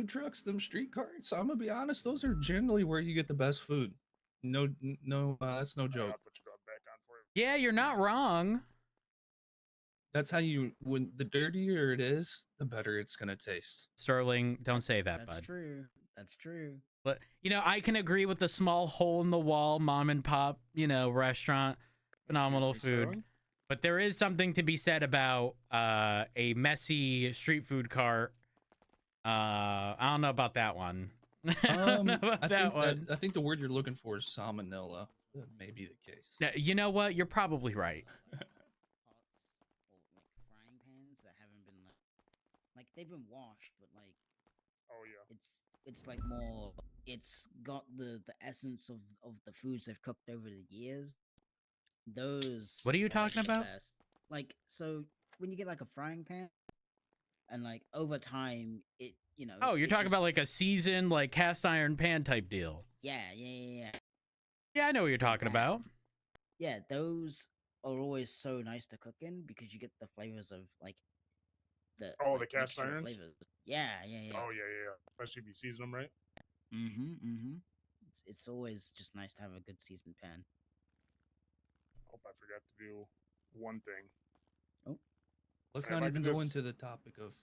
food trucks, them street carts, I'm gonna be honest, those are generally where you get the best food. No, that's no joke. I'll put your glove back on for you. Yeah, you're not wrong. That's how you, when the dirtier it is, the better it's gonna taste. Sterling, don't say that, bud. That's true. That's true. But you know, I can agree with the small hole in the wall mom and pop, you know, restaurant, phenomenal food. But there is something to be said about a messy street food cart. I don't know about that one. I don't know about that one. I think the word you're looking for is salmonella. That may be the case. Yeah, you know what? You're probably right. Pots or like frying pans that haven't been like they've been washed, but like Oh yeah. it's like more. It's got the essence of the foods they've cooked over the years. Those. What are you talking the about? best. Like, so when you get like a frying pan, and like over time, it Oh, you're it talking just- about like a seasoned, like cast iron pan type deal. yeah. Yeah, I know what you're talking that. about. Yeah, those are always so nice to cook in because you get the flavors of like the the like, cast mixture of irons? flavors. Yeah. Oh yeah. Especially if you season them right. Mm-hmm. It's always just nice to have a good seasoned pan. Hope I forgot to do one thing. Let's Alright, not if I even could go just- into the topic of.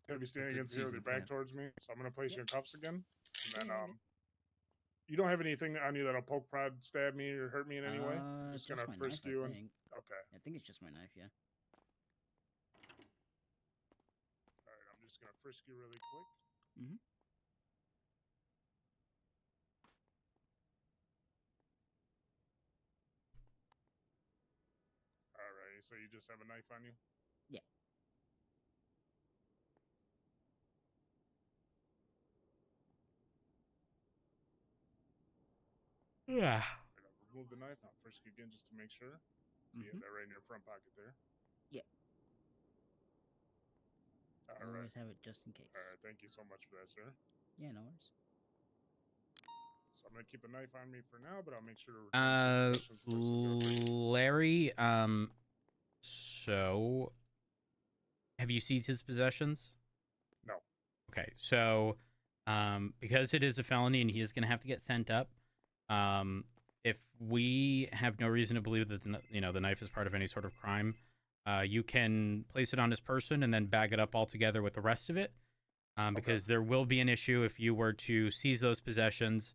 You're gonna be standing good against here with your seasoned back pan. towards me, so I'm gonna place you in cuffs again. And then Yeah. you don't have anything on you that'll poke, prod, stab me, or hurt me in any way. It's Just gonna my frisk knife, you I and think. okay. I think it's just my knife. Yeah. All right, I'm just gonna frisk you really quick. Mhm. All right, so you just have a knife on you. Yeah. Yeah. Right, I'll remove the knife. I'll frisk you again just to make sure. So you have Mhm. that right in your front pocket there. Yeah. All I right. always have it just in case. All right. Thank you so much for that, sir. Yeah, no worries. So I'm gonna keep a knife on me for now, but I'll make sure to return to your possessions for security. Larry, so have you seized his possessions? No. Okay, so because it is a felony and he is going to have to get sent up, if we have no reason to believe that the knife is part of any sort of crime, you can place it on his person and then bag it up all together with the rest of it, because there will be an issue if you were to seize those possessions,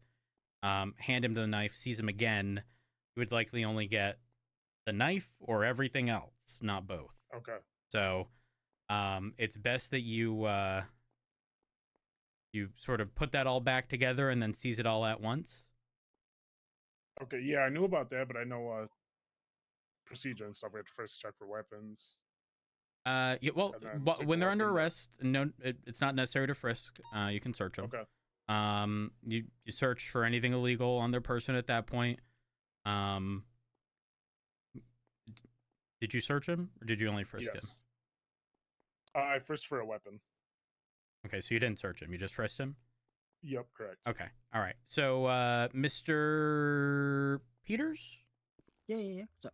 hand him the knife, seize him again. You would likely only get the knife or everything else, not both. Okay. So it's best that you sort of put that all back together and then seize it all at once. Okay. Yeah, I knew about that, but I know procedure and stuff. We have to first check for weapons. Yeah, well, And then take when the they're under weapon back. arrest, no, it's not necessary to frisk. You can search them. Okay. You search for anything illegal on their person at that point. Did you search him or did you only frisk him? Yes. I frisked for a weapon. Okay, so you didn't search him. You just frisked him? Yep, correct. Okay. All right. So, Mr. Peters? Yeah. So,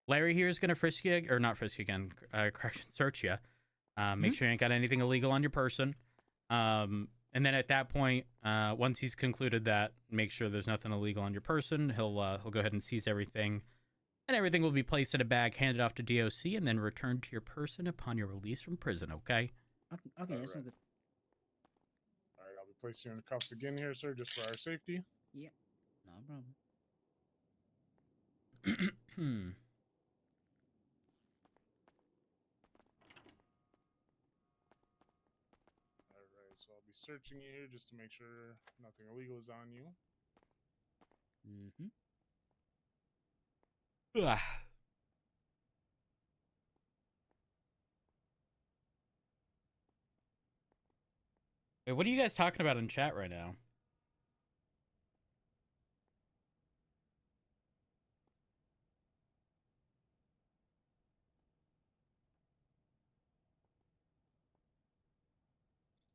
Larry here is going to frisk you, or not frisk you again, correction, search you. Make sure you ain't got anything illegal on your person. And then at that point, once he's concluded that, make sure there's nothing illegal on your person, he'll go ahead and seize everything. And everything will be placed in a bag, handed off to DOC, and then returned to your person upon your release from prison, okay? okay, that's not good. All right, I'll be placing you in cuffs again here, sir, just for our safety. Yeah, no problem. All right, so I'll be searching you here just to make sure nothing illegal is on you. Mm-hmm. Wait, what are you guys talking about in chat right now?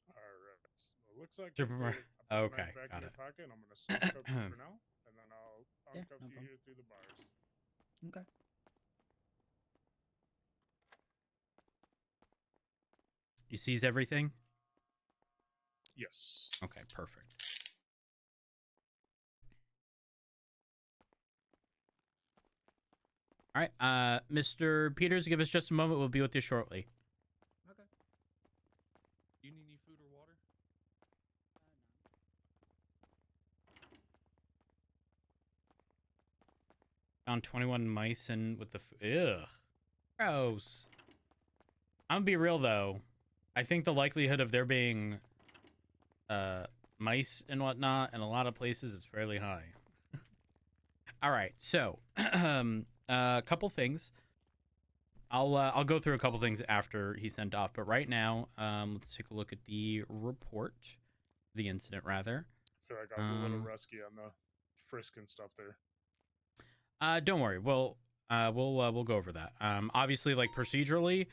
All right, so it looks like Super you're Mar- good. I'll put the okay, knife back got in it. your pocket, and I'm gonna handcuff you for now, and then I'll Yeah, uncuff no you problem. here through the bars. Okay. You seize everything? Yes. Okay, perfect. All right, Mr. Peters, give us just a moment. We'll be with you shortly. Okay. Do you need any food or water? Found 21 mice and with the ugh, gross. I'm gonna be real though. I think the likelihood of there being mice and whatnot in a lot of places is fairly high. All right, so a couple things. I'll go through a couple things after he sent off, but right now, let's take a look at the report, the incident rather. I feel like I was a little rusty on the frisk and stuff there. Don't worry, we'll go over that. Obviously, like procedurally,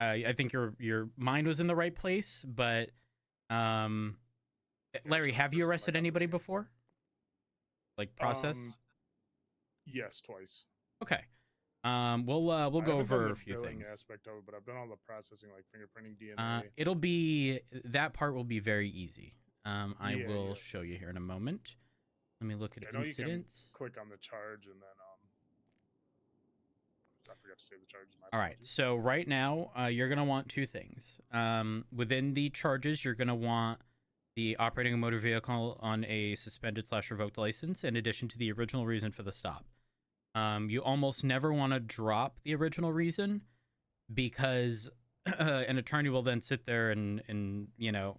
I think your mind was in the right place, but Larry, so have you first arrested time I got anybody this here. before? Like process? Yes, twice. Okay. We'll I go haven't done over the a few billing things. aspect of it, but I've done all the processing, like fingerprinting, DNA. It'll be that part will be very easy. I Yeah, will yeah. show you here in a moment. Let me look at I know you can incidents. click on the charge and then I forgot to save the charges. My All right. apologies. So right now, you're gonna want two things. Within the charges, you're gonna want the operating a motor vehicle on a suspended/revoked license, in addition to the original reason for the stop. You almost never want to drop the original reason because an attorney will then sit there and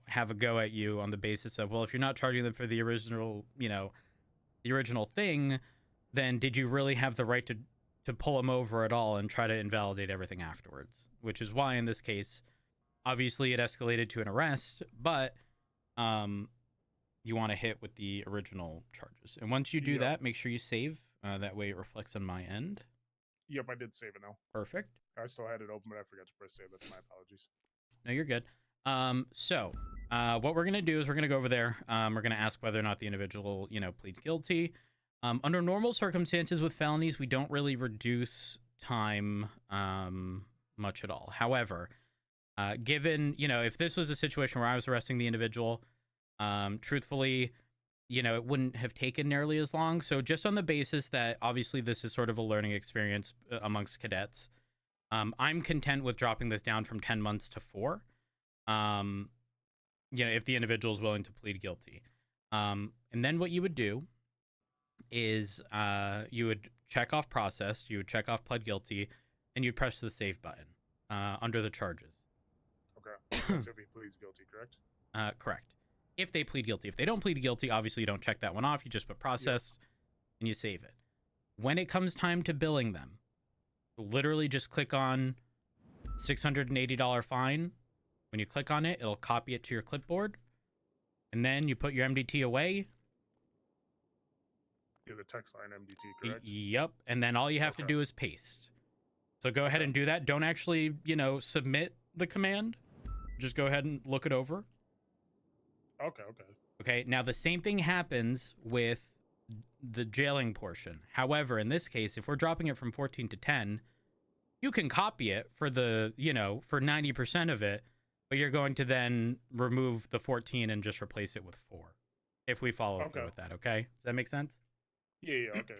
have a go at you on the basis of, well, if you're not charging them for the original, the original thing, then did you really have the right to pull them over at all and try to invalidate everything afterwards? Which is why in this case, obviously it escalated to an arrest, but you want to hit with the original charges. And once you do Yep. that, make sure you save. That way it reflects on my end. Yep, I did save it now. Perfect. I still had it open, but I forgot to press save. That's my apologies. No, you're good. So what we're going to do is we're going to go over there. We're going to ask whether or not the individual, pleads guilty. Under normal circumstances with felonies, we don't really reduce time much at all. However, given, if this was a situation where I was arresting the individual, truthfully, it wouldn't have taken nearly as long. So just on the basis that obviously this is sort of a learning experience amongst cadets, I'm content with dropping this down from 10 months to 4. If the individual is willing to plead guilty. And then what you would do is you would check off processed, you would check off pled guilty, and you'd press the save button under the charges. Okay. That's if he pleads guilty, correct? Correct. If they plead guilty. If they don't plead guilty, obviously you don't check that one off. You just put processed and you save it. When it comes time to billing them, literally just click on $680 fine. When you click on it, it'll copy it to your clipboard. And then you put your MDT away. Yeah, the text line MDT, correct? Yep. And then all you have to Okay. do is paste. So go ahead and do that. Don't actually, submit the command. Just go ahead and look it over. Okay. Okay. Now, the same thing happens with the jailing portion. However, in this case, if we're dropping it from 14 to 10, you can copy it for the, for 90% of it, but you're going to then remove the 14 and just replace it with 4 if we follow through with that. Okay. Does that make sense? Yeah, okay.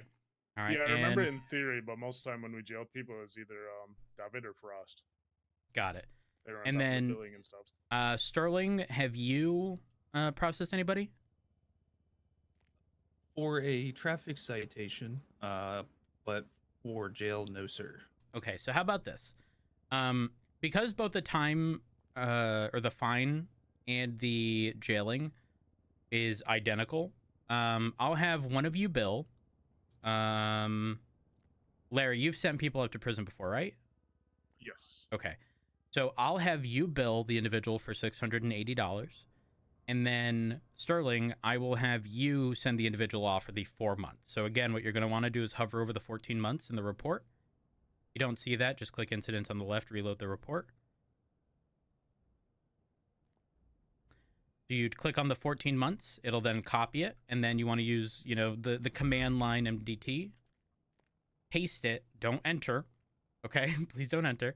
All right. Yeah, I remember it in theory, but most of the time when we jailed people, it was either David or Frost. Got it. They were on And top of then, the billing and stuff. Sterling, have you processed anybody? For a traffic citation, but for jail, no, sir. Okay, so how about this? Because both the time or the fine and the jailing is identical, I'll have one of you bill. Larry, you've sent people up to prison before, right? Yes. Okay. So I'll have you bill the individual for $680. And then, Sterling, I will have you send the individual off for the 4 months. So again, what you're going to want to do is hover over the 14 months in the report. If you don't see that, just click incidents on the left, reload the report. So you'd click on the 14 months. It'll then copy it. And then you want to use, the command line MDT. Paste it. Don't enter. Okay? Please don't enter.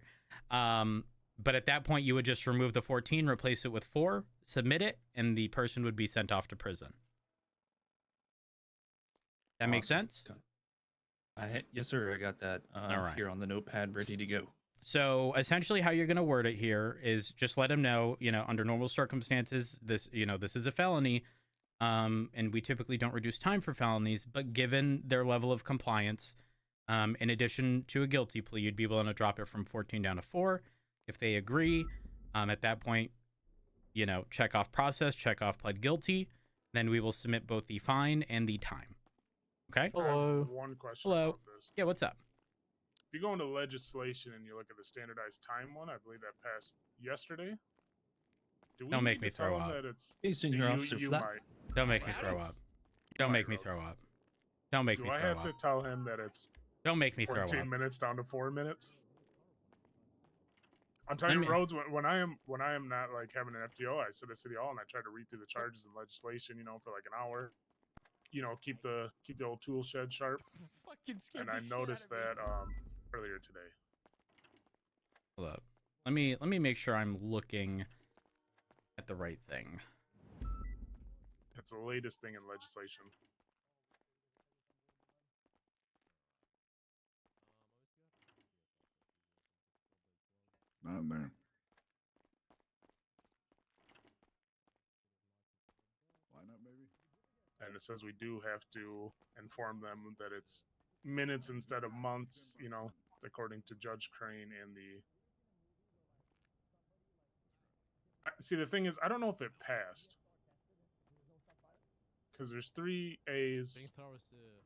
But at that point, you would just remove the 14, replace it with 4, submit it, and the person would be sent off to prison. That makes Awesome. sense? Yes, sir. I got that All right. here on the notepad, ready to go. So essentially, how you're going to word it here is just let them know, under normal circumstances, this is a felony, and we typically don't reduce time for felonies, but given their level of compliance, in addition to a guilty plea, you'd be willing to drop it from 14 down to 4. If they agree, at that point, check off process, check off pled guilty, then we will submit both the fine and the time. Okay? I have Hello. one question Hello. about this. Yeah, what's up? If you go into legislation and you look at the standardized time one, I believe that passed yesterday. Do we Don't make need me to tell throw them up. that it's Hey, Senior Officer you Flat. might. Don't make me throw up. Don't make me throw up. Don't make me Do I throw have up. to tell him that it's Don't make me throw 14 up. minutes down to 4 minutes? I'm telling you, me- Rhodes, when I am not like having an FTO, I sit at City Hall and I try to read through the charges and legislation, for like an hour. Keep the old tool shed sharp. Fucking scared And I the shit noticed out of me. that earlier today. Hold up. Let me make sure I'm looking at the right thing. It's the latest thing in legislation. Not in there. Lineup, maybe? And it says we do have to inform them that it's minutes instead of months, according to Judge Crane and the. See, the thing is, I don't know if it passed. Because there's 3 A's,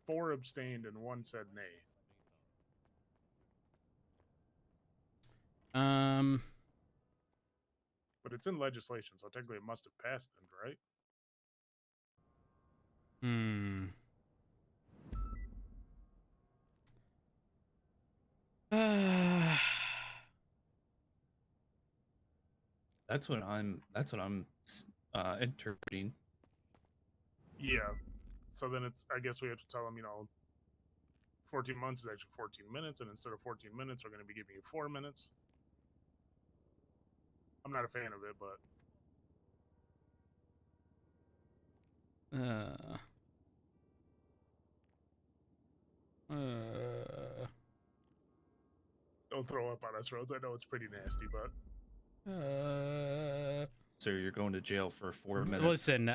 4 abstained, and 1 said nay. But it's in legislation, so technically it must have passed then, right? Hmm. That's what I'm interpreting. Yeah. So then I guess we have to tell them, 14 months is actually 14 minutes, and instead of 14 minutes, we're going to be giving you 4 minutes. I'm not a fan of it, but don't throw up on us, Rhodes. I know it's pretty nasty, but Sir, you're going to jail for 4 minutes. Listen,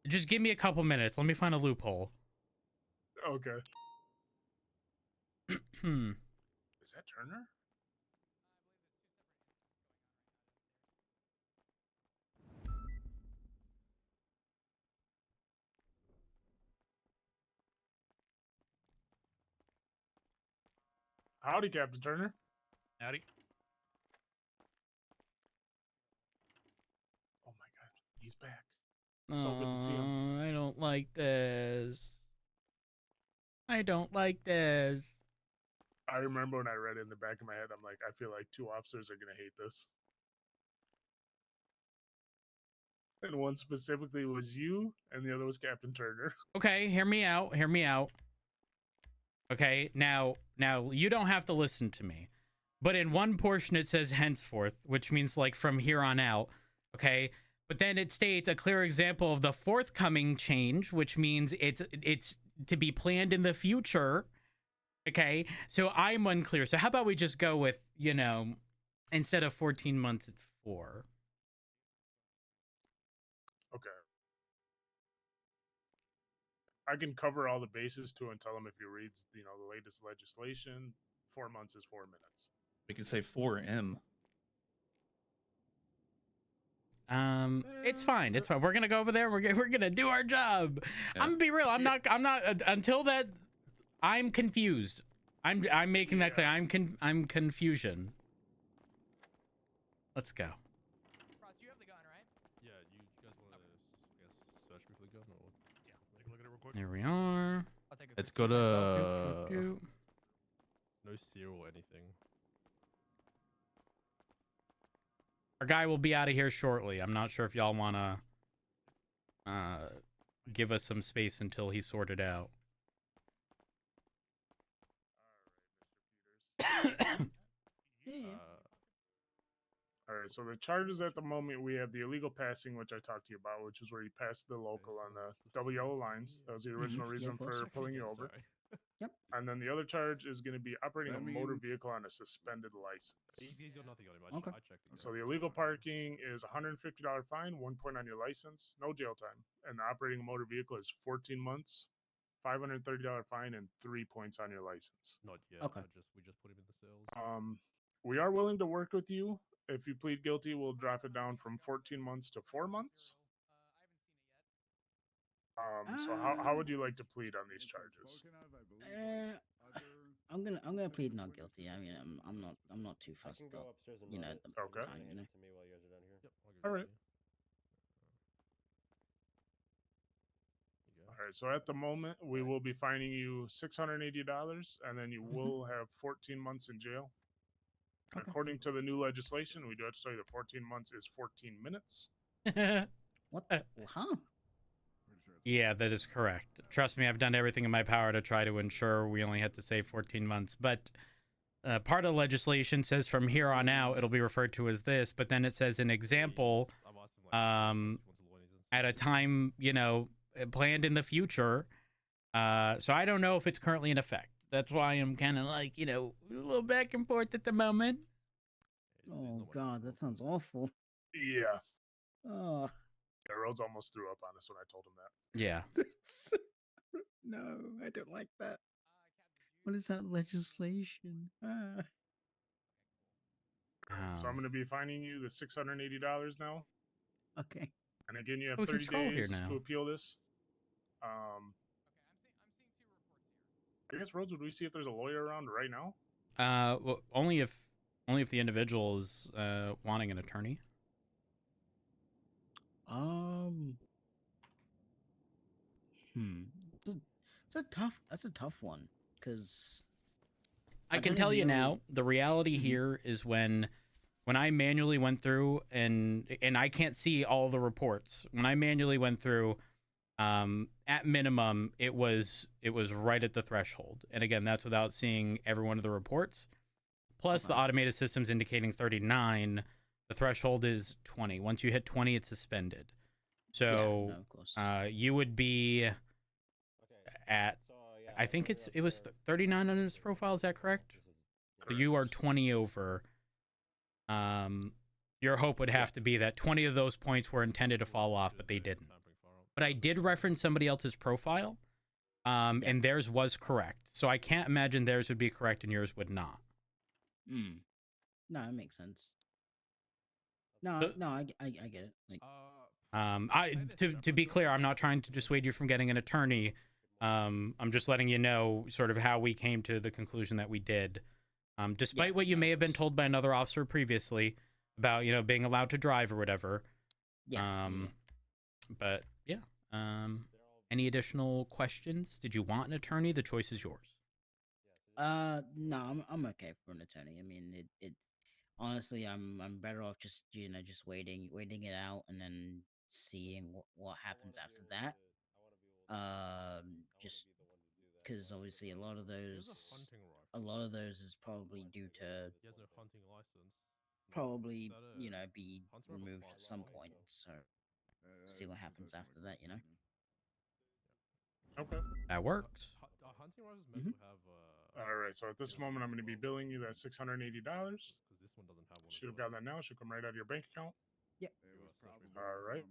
just give me a couple minutes. Let me find a loophole. okay. Hmm. Is that Turner? Howdy, Captain Turner. Howdy. Oh my God, he's back. So good to see him. I don't like this. I don't like this. I remember when I read it in the back of my head, I'm like, I feel like 2 officers are gonna hate this. And one specifically was you, and the other was Captain Turner. Okay, hear me out. Hear me out. Okay, now you don't have to listen to me. But in one portion it says henceforth, which means like from here on out. Okay? But then it states a clear example of the forthcoming change, which means it's to be planned in the future. Okay? So I'm unclear. So how about we just go with, instead of 14 months, it's 4. Okay. I can cover all the bases too and tell him if he reads, the latest legislation, 4 months is 4 minutes. We could say 4M. It's fine. It's fine. We're gonna go over there. We're gonna do our job. Yeah. I'm gonna be real. I'm not. Until that. I'm confused. I'm making that clear. I'm confusion. Let's go. Frost, you have the gun, right? Yeah, you guys want to, search me for the gun or? Yeah, take a look at it real quick. There we are. I'll take a It's quick got peek myself. a Doop. no seal or anything. Our guy will be out of here shortly. I'm not sure if y'all wanna give us some space until he's sorted out. All right, Mr. Peters. Yeah. All right, so the charges at the moment, we have the illegal passing, which I talked to you about, which is where you passed the local on the double yellow lines. That was the original Yeah, reason of course. for pulling you over. Sorry. And then the other charge is going to be operating That a motor mean- vehicle on a suspended license. He's got nothing on him. Okay. I checked it. So the illegal parking is $150 fine, 1 point on your license, no jail time. And the operating a motor vehicle is 14 months, $530 fine, and 3 points on your license. Not yet. Okay. We just put him in the cells. We are willing to work with you. If you plead guilty, we'll drop it down from 14 months to 4 months. So how would you like to plead on these charges? I'm gonna plead not guilty. I mean, I'm not too I fussed can go about, upstairs and you know, load it. the Okay. time, you know. To me while you guys are down here. Yep. I'll give All it to right. you. You go. All right, so at the moment, we will be fining you $680, and then you will have 14 months in jail. And Okay. according to the new legislation, we do have to tell you that 14 months is 14 minutes. What? Huh? Yeah, that is correct. Trust me, I've done everything in my power to try to ensure we only had to say 14 months. But part of the legislation says from here on out, it'll be referred to as this. But then it says an example I've asked him, if he wants to loan his at a time, you know, planned in the future. So I don't know if it's currently in effect. That's why I'm kind of like, you know, a little back and forth at the moment. Oh God, that sounds awful. Yeah. Oh, Yeah, Rhodes almost threw up on us when I told him that. Yeah. that's no, I don't like that. What is that legislation? Ah. So I'm going to be fining you the $680 now. Okay. And again, you have We can 30 scroll here days now. to appeal this. I guess, Rhodes, would we see if there's a lawyer around right now? Well, only if the individual is wanting an attorney. That's a tough one because I can don't tell you even know- now, the reality Mhm. here is when I manually went through and I can't see all the reports. When I manually went through, at minimum, it was right at the threshold. And again, that's without seeing every one of the reports. Plus the Okay. automated system's indicating 39. The threshold is 20. Once you hit 20, it's suspended. Yeah, So no, of course. you would be Okay. at, So yeah, I think it was 39 on his profile. Is that correct? This is So you are 20 over. Your hope would have to be that 20 of those points were intended to fall off, but they didn't. But I did reference somebody else's profile, and theirs was correct. So I can't imagine theirs would be correct and yours would not. No, it makes sense. No, The- no, I get it. Like, To be clear, I'm not trying to dissuade you from getting an attorney. I'm just letting you know sort of how we came to the conclusion that we did. Despite what you may have been told by another officer previously about, you know, being allowed to drive or whatever. yeah. But yeah. Any additional questions? Did you want an attorney? The choice is yours. No, I'm okay for an attorney. I mean, it honestly, I'm better off just just waiting it out and then seeing what happens after that. Just because obviously a lot of those is probably due to He has no hunting license. probably Is that a be hunter or removed a at some farmer? point. So see what happens after that. Okay. That works. Hunting license meant to have. All right, so at this moment, I'm going to be billing you that $680. Because this one doesn't have one. Should have got that now. Should come right out of your bank account. All right.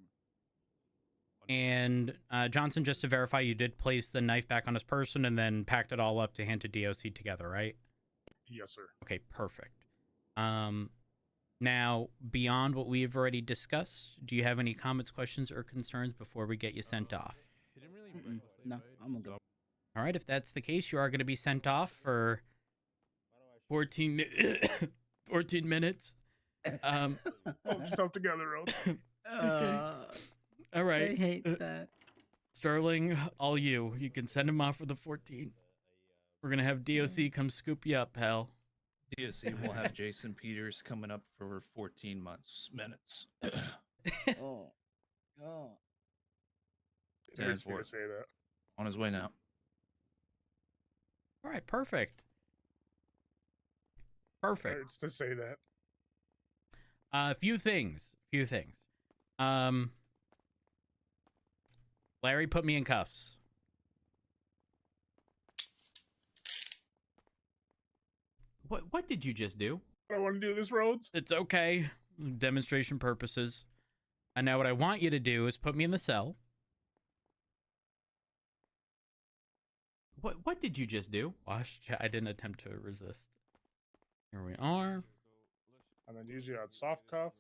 And Johnson, just to verify, you did place the knife back on his person and then packed it all up to hand to DOC together, right? Yes, sir. Okay, perfect. Now, beyond what we've already discussed, do you have any comments, questions, or concerns before we get you sent off? He didn't really No, I'm good. All right, if that's the case, you are going to be sent off for 14 minutes. Hold yourself together, Rhodes. All right. I hate that. Sterling, all you. You can send him off for the 14. We're going to have DOC come scoop you up, pal. DSC will have Jason Peters coming up for 14 minutes. Oh. It hurts me to say that. On his way now. All right, perfect. It hurts to say that. Few things. Larry put me in cuffs. What did you just do? I want to do this, Rhodes. It's okay. Demonstration purposes. And now what I want you to do is put me in the cell. What did you just do? Wash. I didn't attempt to resist. Here we are. And then usually I'd soft cuff,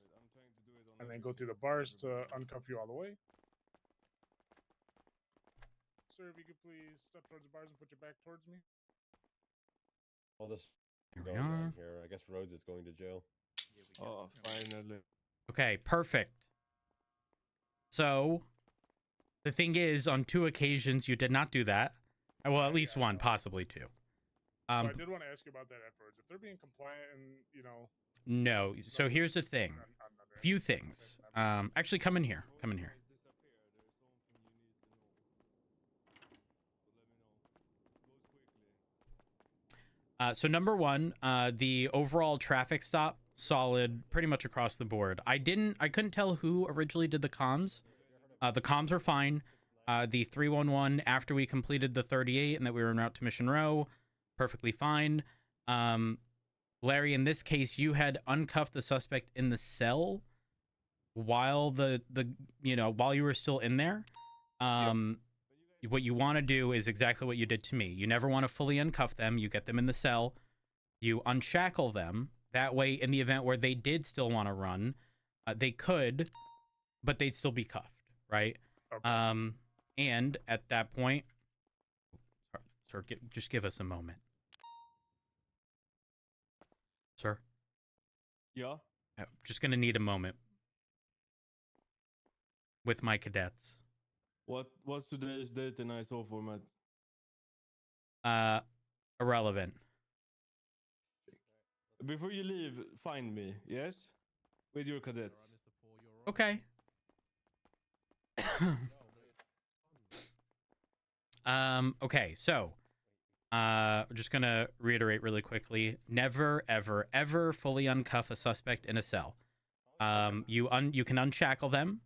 and then go through the bars to uncuff you all the way. Sir, if you could please step towards the bars and put your back towards me. All this Here we going on are. here. I guess Rhodes is going to jail. Oh, finally. Okay, perfect. So, the thing is, on 2 occasions, you did not do that. Well, at least 1, possibly 2. So I did want to ask you about that afterwards. If they're being compliant and, you know... No. So here's the thing. Few things. Actually, come in here. Come in here. So number 1, the overall traffic stop, solid, pretty much across the board. I couldn't tell who originally did the comms. The comms were fine. The 311 after we completed the 38 and that we were en route to Mission Row, perfectly fine. Larry, in this case, you had uncuffed the suspect in the cell while while you were still in there. What you want to do is exactly what you did to me. You never want to fully uncuff them. You get them in the cell. You unshackle them. That way, in the event where they did still want to run, they could, but they'd still be cuffed, right? Okay. And at that point, sir, just give us a moment. Sir? Yeah. Just going to need a moment with my cadets. What's today's date in ISO format? Irrelevant. Before you leave, find me, yes? With your cadets. Okay. Okay, so we're just gonna reiterate really quickly. Never, ever, ever fully uncuff a suspect in a cell. You can unshackle them,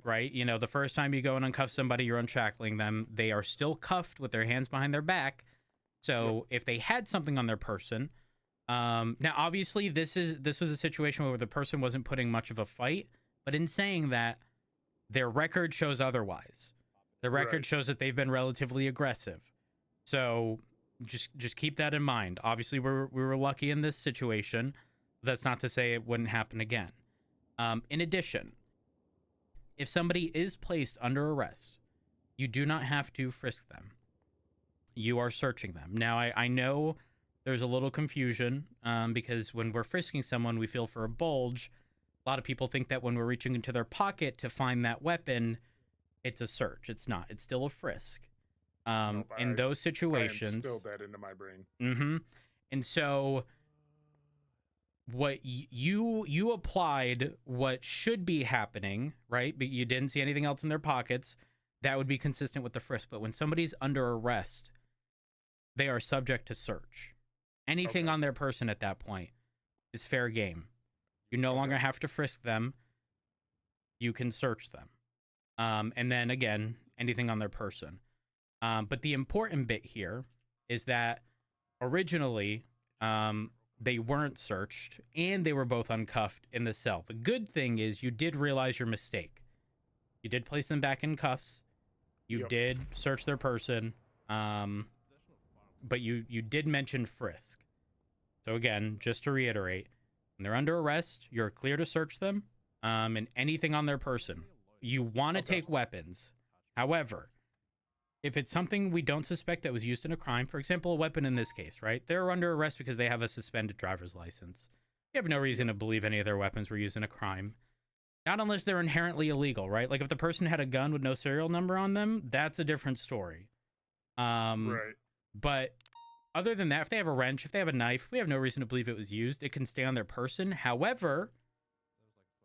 right? You know, the first time you go and uncuff somebody, you're unshackling them. They are still cuffed with their hands behind their back. So if they had something on their person, now obviously this was a situation where the person wasn't putting much of a fight, but in saying that, their record shows otherwise. The record shows that they've been relatively aggressive. So just keep that in mind. Obviously, we were lucky in this situation. That's not to say it wouldn't happen again. In addition, if somebody is placed under arrest, you do not have to frisk them. You are searching them. Now, I know there's a little confusion because when we're frisking someone, we feel for a bulge. A lot of people think that when we're reaching into their pocket to find that weapon, it's a search. It's not. It's still a frisk. In those situations, I instilled that into my brain. Mm-hmm. And so, what you applied what should be happening, right? But you didn't see anything else in their pockets. That would be consistent with the frisk. But when somebody's under arrest, they are subject to search. Anything on their person at that point is fair game. You no longer have to frisk them. You can search them. And then again, anything on their person. But the important bit here is that originally they weren't searched and they were both uncuffed in the cell. The good thing is you did realize your mistake. You did place them back in cuffs. You did search their person. But you did mention frisk. So again, just to reiterate, when they're under arrest, you're clear to search them and anything on their person. You want to take weapons. However, if it's something we don't suspect that was used in a crime, for example, a weapon in this case, right? They're under arrest because they have a suspended driver's license. You have no reason to believe any of their weapons were used in a crime. Not unless they're inherently illegal, right? Like if the person had a gun with no serial number on them, that's a different story. Right. But other than that, if they have a wrench, if they have a knife, we have no reason to believe it was used. It can stay on their person. However,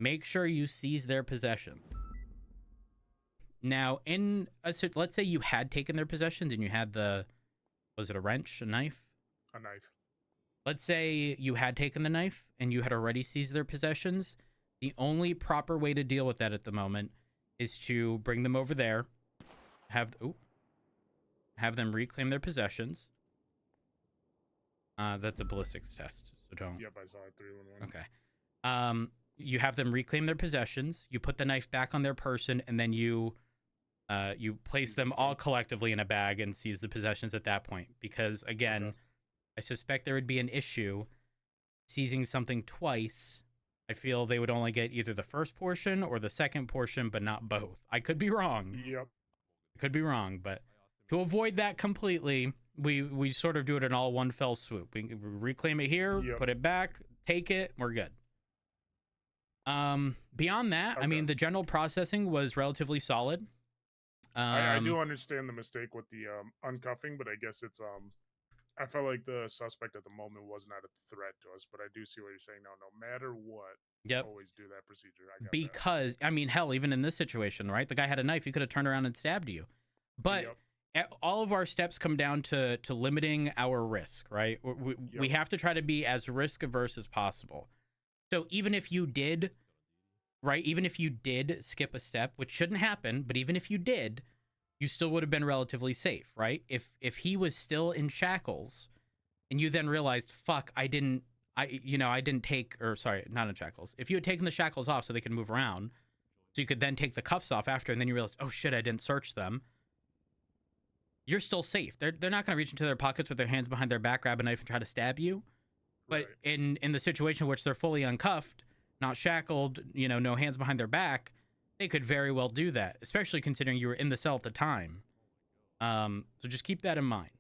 make sure you seize their possessions. Now, let's say you had taken their possessions and you had was it a wrench, a knife? A knife. let's say you had taken the knife and you had already seized their possessions. The only proper way to deal with that at the moment is to bring them over there, have them reclaim their possessions. That's a ballistics test, so don't. Yep, I saw it. 311. Okay. You have them reclaim their possessions. You put the knife back on their person, and then you place Seize them the all bag. collectively in a bag and seize the possessions at that point. Because again, Okay. I suspect there would be an issue seizing something twice. I feel they would only get either the first portion or the second portion, but not both. I could be wrong. Yep. I could be wrong, but to avoid that completely, we sort of do it in all one fell swoop. We reclaim it here, Yep. put it back, take it, we're good. Beyond that, I mean, Okay. the general processing was relatively solid. I do understand the mistake with the uncuffing, but I guess it's I felt like the suspect at the moment was not a threat to us, but I do see what you're saying now. No matter what, Yep. always do that procedure. I got that. Because I mean, hell, even in this situation, right? The guy had a knife; he could have turned around and stabbed you. But Yep. all of our steps come down to limiting our risk, right? We Yep. have to try to be as risk averse as possible. So even if you did, right? Even if you did skip a step, which shouldn't happen, but even if you did, you still would have been relatively safe, right? If he was still in shackles, and you then realized, fuck, I didn't take, or sorry, not in shackles. If you had taken the shackles off so they could move around, so you could then take the cuffs off after, and then you realized, oh shit, I didn't search them. You're still safe. They're not going to reach into their pockets with their hands behind their back, grab a knife, and try to stab you. But Right. in the situation in which they're fully uncuffed, not shackled, no hands behind their back, they could very well do that, especially considering you were in the cell at the time. So just keep that in mind.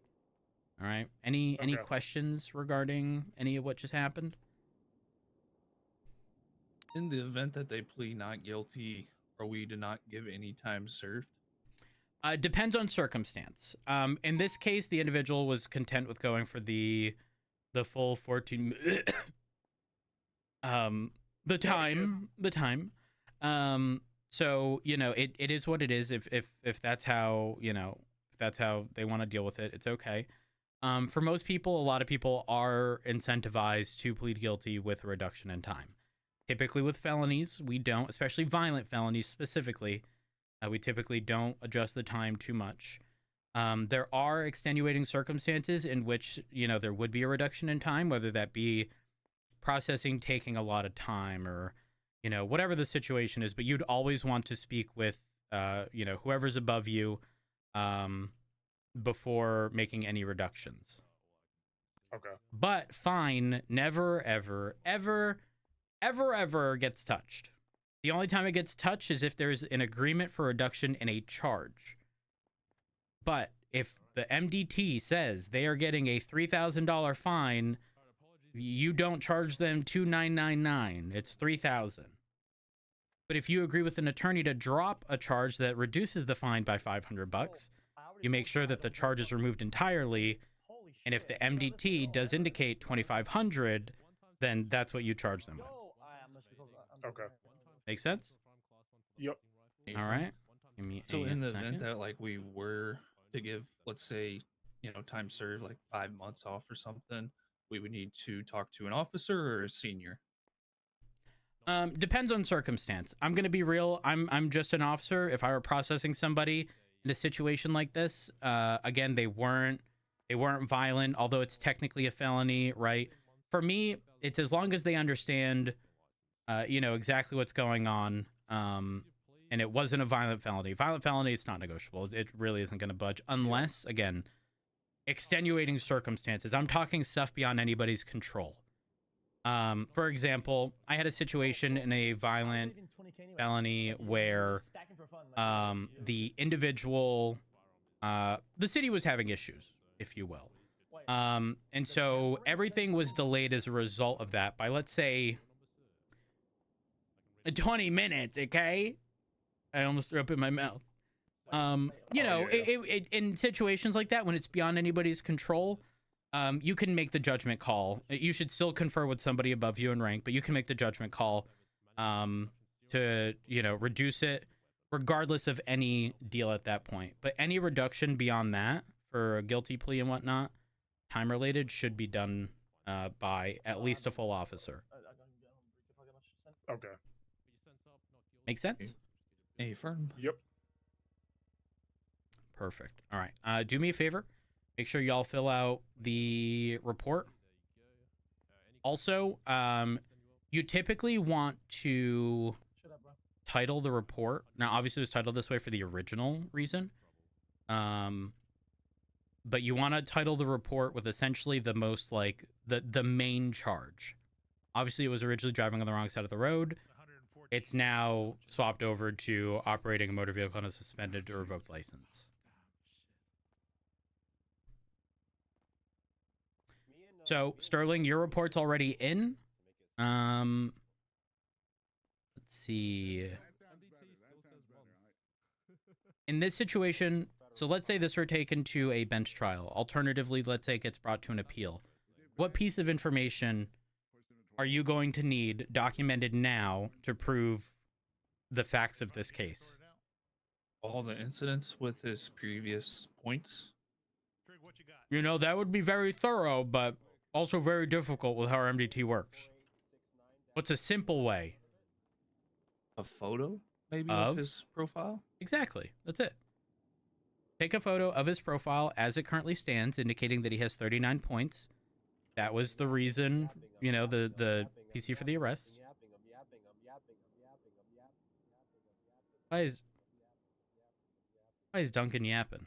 All right. Any Okay. questions regarding any of what just happened? In the event that they plead not guilty, are we to not give any time served? Depends on circumstance. In this case, the individual was content with going for the full 14. The time. So it is what it is. If that's how if that's how they want to deal with it, it's okay. For most people, a lot of people are incentivized to plead guilty with a reduction in time. Typically with felonies, we don't, especially violent felonies specifically. We typically don't adjust the time too much. There are extenuating circumstances in which, there would be a reduction in time, whether that be processing taking a lot of time or, whatever the situation is. But you'd always want to speak with, whoever's above you before making any reductions. Okay. But fine never, ever, ever, ever, ever gets touched. The only time it gets touched is if there's an agreement for reduction in a charge. But if the MDT says they are getting a $3,000 fine, you don't charge them $2,999. It's $3,000. But if you agree with an attorney to drop a charge that reduces the fine by $500, you make sure that the charge is removed entirely. And if the MDT does indicate $2,500, then that's what you charge them with. Okay. Make sense? Yep. All right. Give me So a in the second. event that like we were to give, let's say, time served like 5 months off or something, we would need to talk to an officer or a senior. Depends on circumstance. I'm gonna be real. I'm just an officer. If I were processing somebody in a situation like this, again, they weren't violent, although it's technically a felony, right? For me, it's as long as they understand, exactly what's going on, and it wasn't a violent felony. Violent felony, it's not negotiable. It really isn't going to budge unless, again, extenuating circumstances. I'm talking stuff beyond anybody's control. For example, I had a situation in a violent felony where the individual, the city was having issues, if you will. And so everything was delayed as a result of that by, let's say, 20 minutes, okay? I almost threw up in my mouth. In situations like that, when it's beyond anybody's control, you can make the judgment call. You should still confer with somebody above you in rank, but you can make the judgment call to, reduce it regardless of any deal at that point. But any reduction beyond that for a guilty plea and whatnot, time related, should be done by at least a full officer. Okay. Make sense? Affirm. Yep. Perfect. All right. Do me a favor. Make sure y'all fill out the report. Also, you typically want to title the report. Now, obviously, it was titled this way for the original reason. But you want to title the report with essentially the most, like, the main charge. Obviously, it was originally driving on the wrong side of the road. It's now swapped over to operating a motor vehicle on a suspended or revoked license. So, Sterling, your report's already in. Let's see. That sounds better. That sounds better. In this situation, so let's say this were taken to a bench trial. Alternatively, let's say it gets brought to an appeal. What piece of information are you going to need documented now to prove the facts of this case? All the incidents with his previous points. Trig, what you got? You know, that would be very thorough, but also very difficult with how our MDT works. What's a simple way? A photo, maybe, Of? of his profile. Exactly. That's it. Take a photo of his profile as it currently stands, indicating that he has 39 points. That was the reason, you know, the PC for the arrest. Why is Duncan yapping?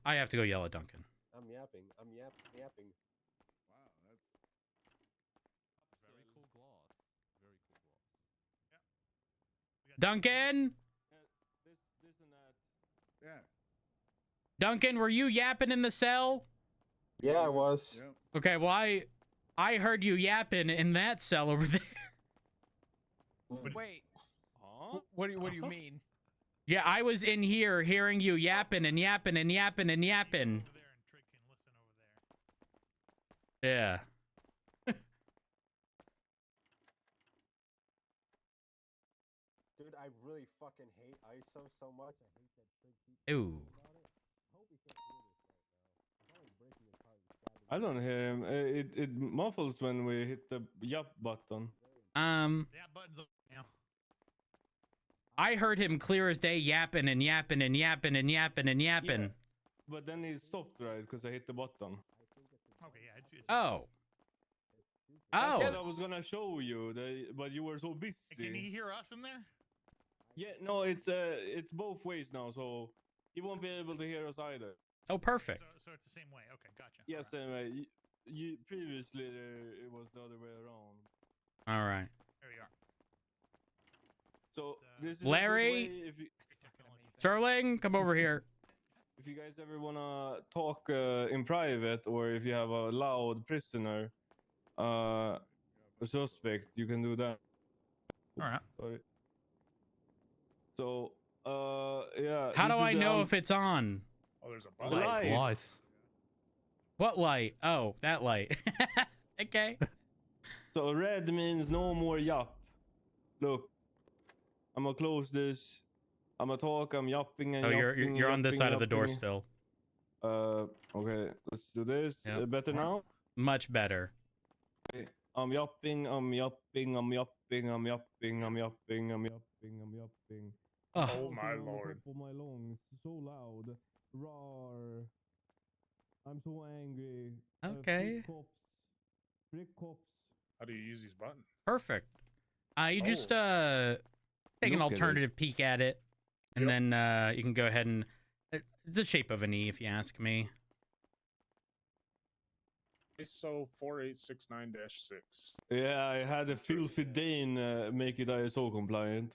I have to go yell at Duncan. I'm yapping. I'm yapping. Wow, that's Very cool gloss. Very cool gloss. Duncan? This and that. yeah. Duncan, were you yapping in the cell? Yeah, I was. Yep. Okay, well, I heard you yapping in that cell over there. Wait. Huh? What do you mean? Yeah, I was in here hearing you yapping and yapping and yapping and yapping. Over there, and Trig can listen over there. Yeah. Dude, I really fucking hate ISO so much. I hate that Trig keeps Ooh. talking about it. I hope he can't hear this right now. I'm probably breaking his heart and stabbing I him. don't hear him. It muffles when we hit the yup button. That button's up now. I heard him clear as day yapping and yapping and yapping and yapping and yapping. Yeah, but then it stopped, right? Because I hit the button. Okay, yeah, it's Oh. That's what Oh. I was gonna show you, but you were so busy. Hey, can he hear us in there? Yeah, no, it's both ways now, so he won't be able to hear us either. Oh, perfect. So it's the same way. Okay, gotcha. Yes, All right. anyway, you previously it was the other way around. All right. There we are. So this is Larry? a good way if you, Sterling, come over here. if you guys ever wanna talk in private, or if you have a loud prisoner, a suspect, you can do that. All right. Sorry. So yeah. How this do is I the, know if it's on? Oh, there's a the button. light. Light. What light? Oh, that light. Okay. So red means no more yup. Look, I'm gonna close this. I'm gonna talk. I'm yupping and Oh, yupping, you're on this yupping, side of the door yupping. still. Okay, let's do this. Yep. Better now? Much better. I'm yupping, I'm yupping, I'm yupping, I'm yupping, I'm yupping, I'm yupping, I'm yupping. Oh, Oh my Talking on the lord. top of my lungs, so loud. Roar. I'm so angry. Okay. Frick cops. How do you use these buttons? perfect. You just take an Look at it. alternative peek at it, and Yep. then you can go ahead and the shape of an E, if you ask me. ISO 4869-6. Yeah, I had a filthy Dane make it ISO compliant.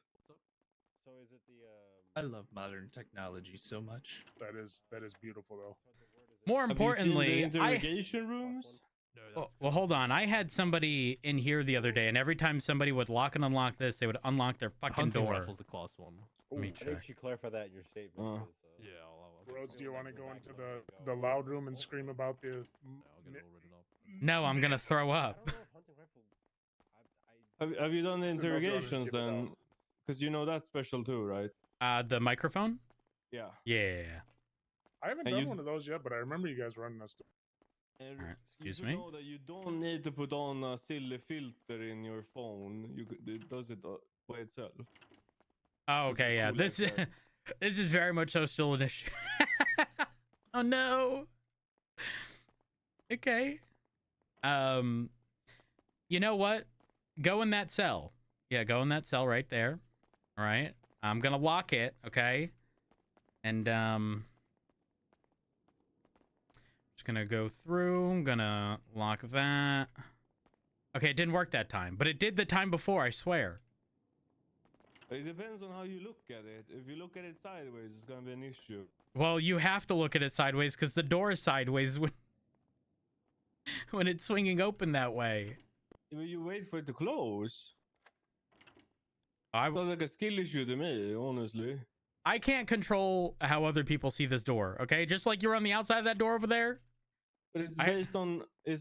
So is it the I love modern technology so much. That is beautiful though. More Have you importantly, seen the interrogation rooms? No, that's well, hold on. I had somebody in here the other day, and every time somebody would lock and unlock this, they would unlock their fucking hunting door. rifle's the class one. Let me I think check. you should clarify that in your statement. Uh. 'cause, Yeah, I'll Rhodes, do you want to go into the loud room and scream about the? I'll get it all written up. No, I'm gonna throw I up. don't know if hunting rifle. Have you done the Just to know if you wanna interrogations give it then? out. Because you know that's special too, right? The microphone? Yeah. Yeah. I haven't And done you- one of those yet, but I remember you guys running us. And Alright, you excuse should me. know that you don't need to put on a silly filter in your phone. It does it by itself. Oh, Just be okay, yeah. cool This like that. this is very much so still an issue. Oh no. Okay. You know what? Go in that cell. Yeah, go in that cell right there. All right. I'm gonna lock it. Okay. And just gonna go through. I'm gonna lock that. Okay, it didn't work that time, but it did the time before. I swear. It depends on how you look at it. If you look at it sideways, it's gonna be an issue. Well, you have to look at it sideways because the door is sideways when when it's swinging open that way. You wait for it to close. I Sounds like a skill issue to me, honestly. I can't control how other people see this door, okay? Just like you're on the outside of that door over there. But it's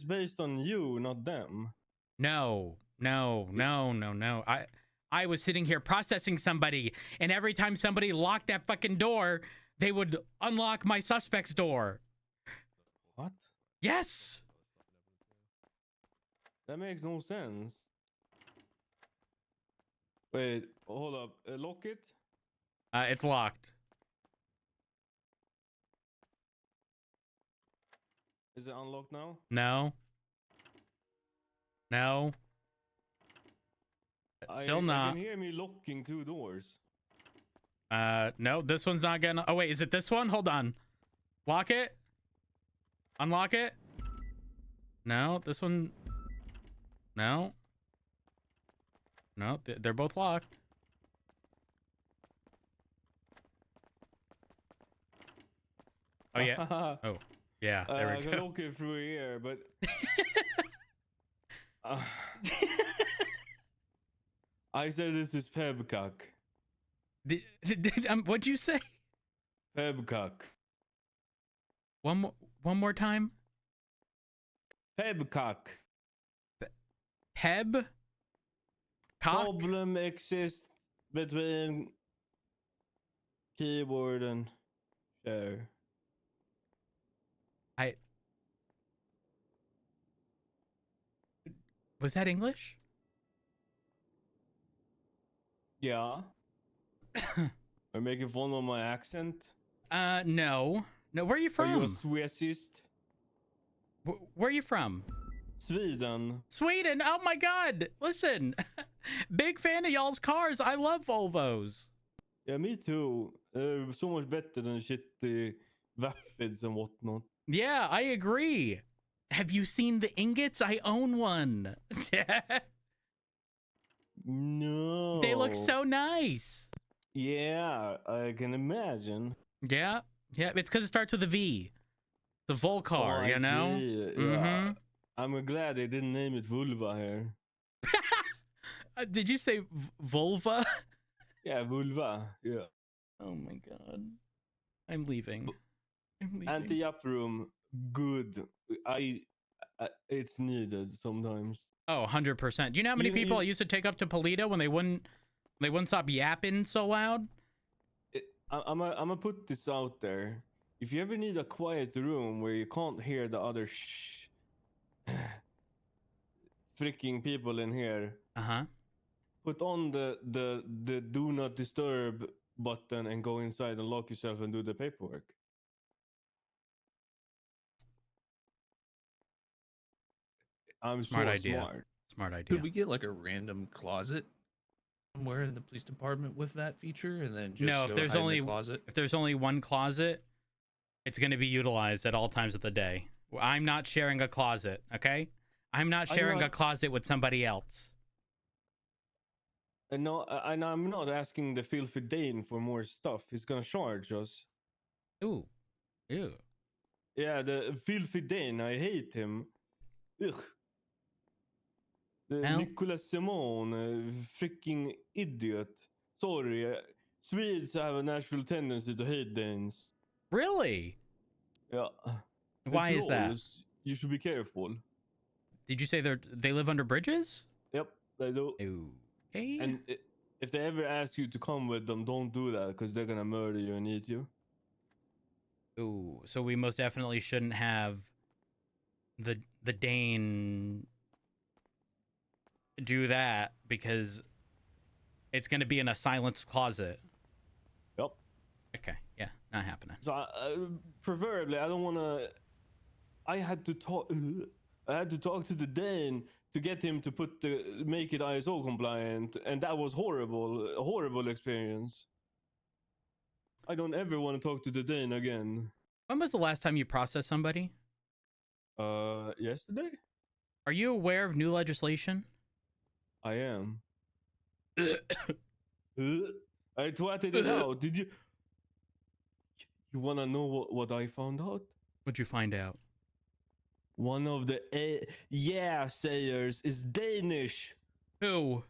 based on you, not them. No. I was sitting here processing somebody, and every time somebody locked that fucking door, they would unlock my suspect's door. What? Yes. That makes no sense. Wait, hold up. Lock it? It's locked. Is it unlocked now? No. Still I not. can hear me locking two doors. No, this one's not gonna. Oh wait, is it this one? Hold on. Lock it. Unlock it. No, this one. No. No, they're both locked. Oh yeah. Oh yeah. There I we can go. look it through here, but I said this is Pebcock. What'd you say? Pebcock. One more time. Pebcock. Heb. Cock. Problem exists between keyboard and share. Was that English? Yeah. Are you making fun of my accent? No. No, where are you Are you a from? Swedist? Where are you from? Sweden. Sweden. Oh my god. Listen. Big fan of y'all's cars. I love Volvos. Yeah, me too. So much better than shitty Rapids and whatnot. Yeah, I agree. Have you seen the ingots? I own one. No. They look so nice. Yeah, I can imagine. Yeah. Yeah, it's because it starts with a V. The Volcar, I you know? see. Yeah. Mhm. I'm glad they didn't name it Vulva here. Did you say vulva? Yeah, Vulva. Yeah. Oh my god. I'm leaving. I'm leaving. Anti-up room, good. It's needed sometimes. Oh, 100%. You know how many people I used to take up to Polito when they wouldn't stop yapping so loud? I'm gonna put this out there. If you ever need a quiet room where you can't hear the other freaking people in here, put on the do not disturb button and go inside and lock yourself and do the paperwork. I'm Smart so idea. smart. Smart idea. Could we get like a random closet somewhere in the police department with that feature, and then just No, go if there's hide in only the closet? if there's only one closet, it's going to be utilized at all times of the day. I'm not sharing a closet, okay? I'm not sharing a closet with somebody else. And no, and I'm not asking the filthy Dane for more stuff. He's gonna charge us. Ooh. Ew. Yeah, the filthy Dane. I hate him. Ugh. The Well- Nicolas Simon, freaking idiot. Sorry, Swedes have a natural tendency to hate Danes. Really? Yeah. Why is that? Trolls, you should be careful. Did you say they live under bridges? Yep, they do. Okay. And if they ever ask you to come with them, don't do that because they're gonna murder you and eat you. Ooh, so we most definitely shouldn't have the Dane do that because it's going to be in a silenced closet. Yep. Okay, yeah, not happening. So preferably, I don't want to. I had to talk. I had to talk to the Dane to get him to make it ISO compliant, and that was horrible. A horrible experience. I don't ever want to talk to the Dane again. When was the last time you processed somebody? Yesterday. Are you aware of new legislation? I am. I twatted it out. Did you? You wanna know what I found out? What'd you find out? One of the yeah sayers is Danish. Who?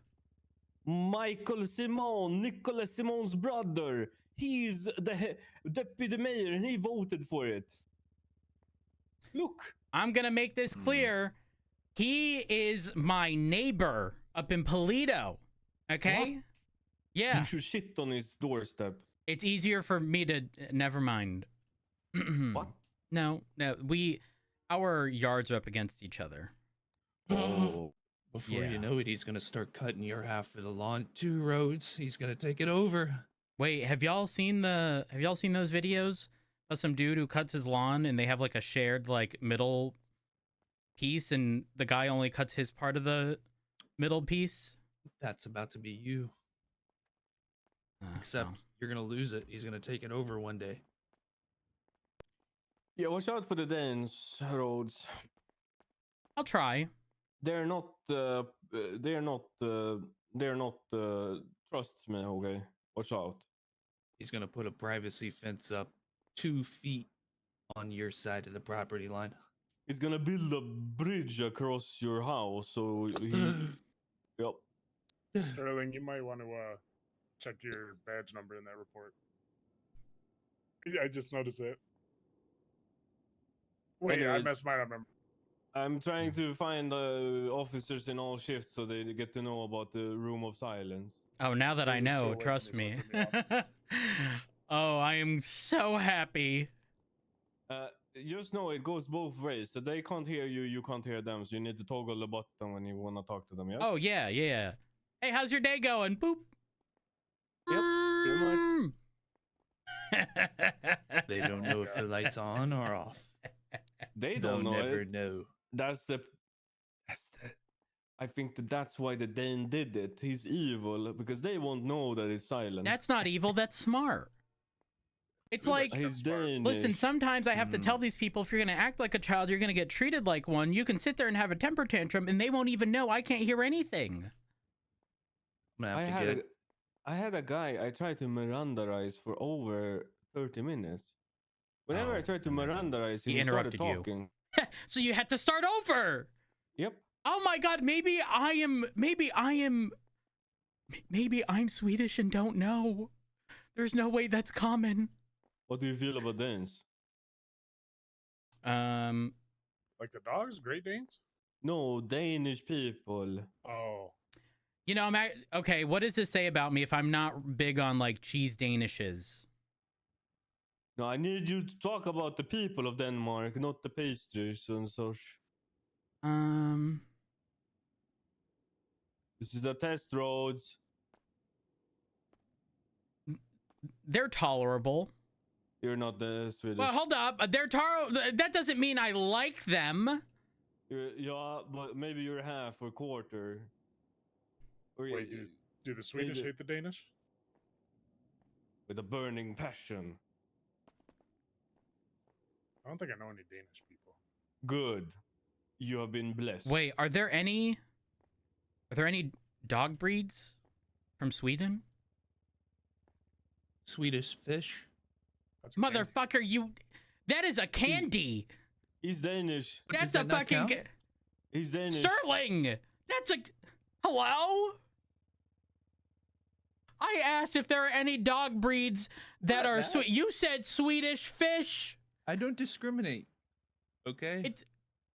Michael Simon, Nicolas Simon's brother. He's the deputy mayor and he voted for it. Look. I'm gonna make this clear. He is my neighbor up in Polito. Okay? What? Yeah. You should shit on his doorstep. It's easier for me to never mind. What? No, our yards are up against each other. Oh. Before Yeah. you know it, he's gonna start cutting your half of the lawn, 2 roads. He's gonna take it over. Wait, have y'all seen those videos of some dude who cuts his lawn and they have like a shared like middle piece and the guy only cuts his part of the middle piece? That's about to be you. Except well. you're gonna lose it. He's gonna take it over one day. Yeah, watch out for the Danes roads. I'll try. They're not. They're not. Trust me, okay. Watch out. He's gonna put a privacy fence up 2 feet on your side of the property line. He's gonna build a bridge across your house, so he. Yep. Sterling, you might want to check your badge number in that report. I just noticed it. Wait, I Anyways. messed mine up. I'm trying to find officers in all shifts so they get to know about the room of silence. Oh, now that I Those are still know, away from trust me, me. so it threw Oh, I am so happy. Just know it goes both ways. So they can't hear you, you can't hear them. So you need to toggle the button when you want to talk to them. Yes. Oh yeah, yeah. Hey, how's your day going? Boop. Yep. Pretty much. They don't know if the light's on or off. They They'll don't know. never it. know. That's the. I think that's why the Dane did it. He's evil because they won't know that it's silent. That's not evil. That's smart. It's like, He's Danish. listen, sometimes I have to tell these people if you're going to act like a child, you're going to get treated like one. You can sit there and have a temper tantrum and they won't even know. I can't hear anything. I'm gonna have to get. I had a guy I tried to Mirandarize for over 30 minutes. Whenever I Oh, tried to and then Mirandarize him, he he started interrupted you. talking. So you had to start over. Yep. Oh my God, maybe I'm Swedish and don't know. There's no way that's common. What do you feel about Danes? Like the dogs, Great Danes? No, Danish people. Oh, You know, okay, what does this say about me if I'm not big on like cheese Danishes? No, I need you to talk about the people of Denmark, not the pastries and such. This is the test roads. They're tolerable. You're not the Swedish. Well, hold up. That doesn't mean I like them. Yeah, but maybe you're half or quarter. Or wait, do the Swedish maybe- hate the Danish? with a burning passion. I don't think I know any Danish people. Good. You have been blessed. Wait, are there any dog breeds from Sweden? Swedish fish. That's a candy. Motherfucker, that is a candy. He's Danish. Does That's that a not fucking count? He's Danish. Sterling. That's a hello. I asked if there are any dog breeds that What, are that? sweet. You said Swedish fish. I don't discriminate. Okay.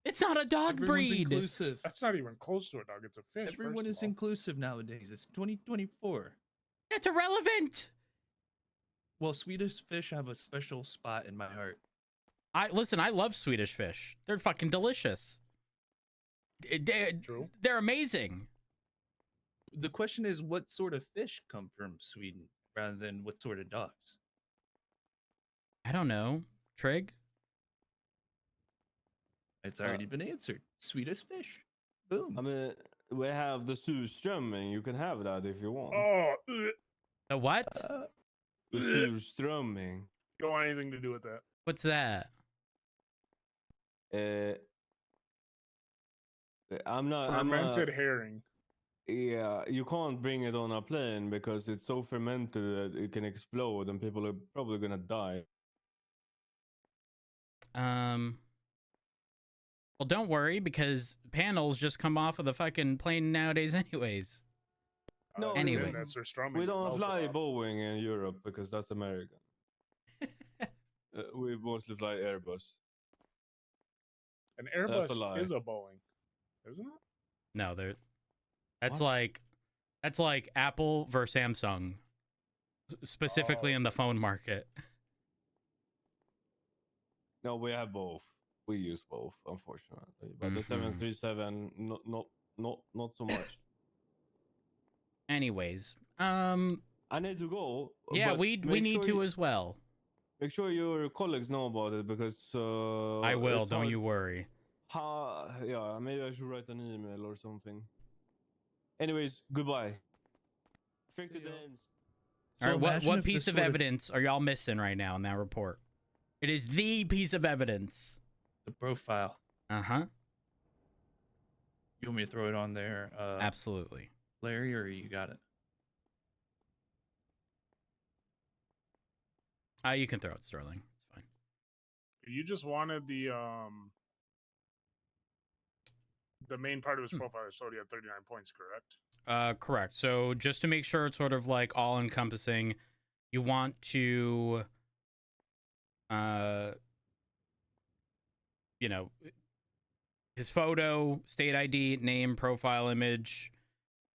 It's not a dog Everyone's breed. inclusive. That's not even close to a dog. It's a fish. Everyone first is of all. inclusive nowadays. It's 2024. That's irrelevant. Well, Swedish fish have a special spot in my heart. Listen, I love Swedish fish. They're fucking delicious. True. They're amazing. The question is, what sort of fish come from Sweden rather than what sort of dogs? I don't know. Trig? It's already been answered. Swedish fish. Boom. I mean, we have the surströmming. You can have that if you want. Oh, The what? The surströmming. don't want anything to do with that. What's that? I'm not. Fermented herring. Yeah, you can't bring it on a plane because it's so fermented that it can explode and people are probably gonna die. Well, don't worry because panels just come off of the fucking plane nowadays, anyways. No, Anyway. That's their strumming. We don't melted fly off. Boeing in Europe because that's American. We mostly fly Airbus. An That's a Airbus lie. is a Boeing, isn't it? No, that's What? like Apple versus Samsung, specifically Oh, in the phone market. No, we have both. We use both, unfortunately. But the Mhm. 737, not so much. Anyways, I need to go. yeah, but we make need sure to you- as well. Make sure your colleagues know about it because I will. it's Don't hard- you worry. Yeah, maybe I should write an email or something. Anyways, goodbye. Fick the See ya. dance. All right, imagine what if piece this of sort evidence are y'all missing right now in that report? It is the piece of evidence. The profile. Uh-huh. You want me to throw it on there, Absolutely. Larry, or you got it? You can throw it, Sterling. It's fine. You just wanted the main part of his profile showed he had 39 points, correct? Correct. So just to make sure it's sort of like all encompassing, you want to you know, his photo, state ID, name, profile image.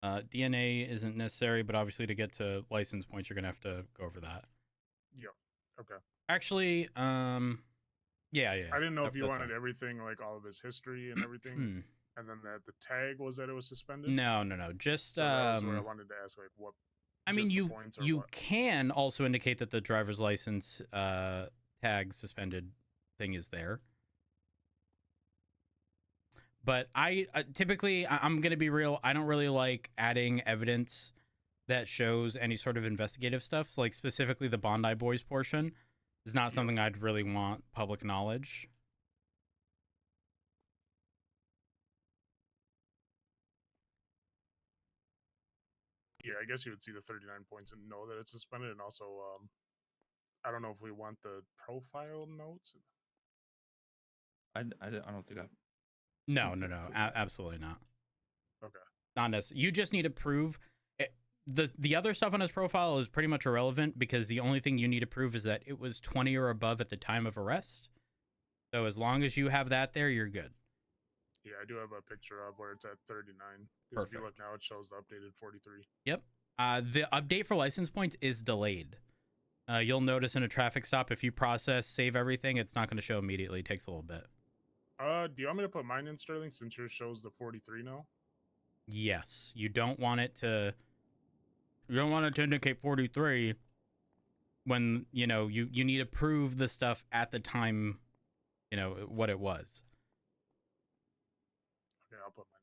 DNA isn't necessary, but obviously to get to license points, you're gonna have to go over that. Yeah. Okay. Actually, yeah. I didn't know if you that's wanted fine. everything, like all of his history and everything, and then the tag was that it was suspended. No. Just So that was where I wanted to ask, like, what? I mean, just the you points or you what? can also indicate that the driver's license tag suspended thing is there. But typically, I'm going to be real. I don't really like adding evidence that shows any sort of investigative stuff, like specifically the Bondi Boys portion. Is not something I'd really want public knowledge. Yeah, I guess you would see the 39 points and know that it's suspended, and also, I don't know if we want the profile notes. I don't think I. No, think we did. absolutely not. Okay. Not necessarily. You just need to prove the other stuff on his profile is pretty much irrelevant because the only thing you need to prove is that it was 20 or above at the time of arrest. So as long as you have that there, you're good. Yeah, I do have a picture of where it's at 39. Because if you Perfect. look now, it shows the updated 43. Yep. The update for license points is delayed. You'll notice in a traffic stop, if you process, save everything, it's not going to show immediately. It takes a little bit. Do you want me to put mine in, Sterling, since yours shows the 43 now? Yes. You don't want it to indicate 43 when, you need to prove the stuff at the time, what it was. Okay, I'll put mine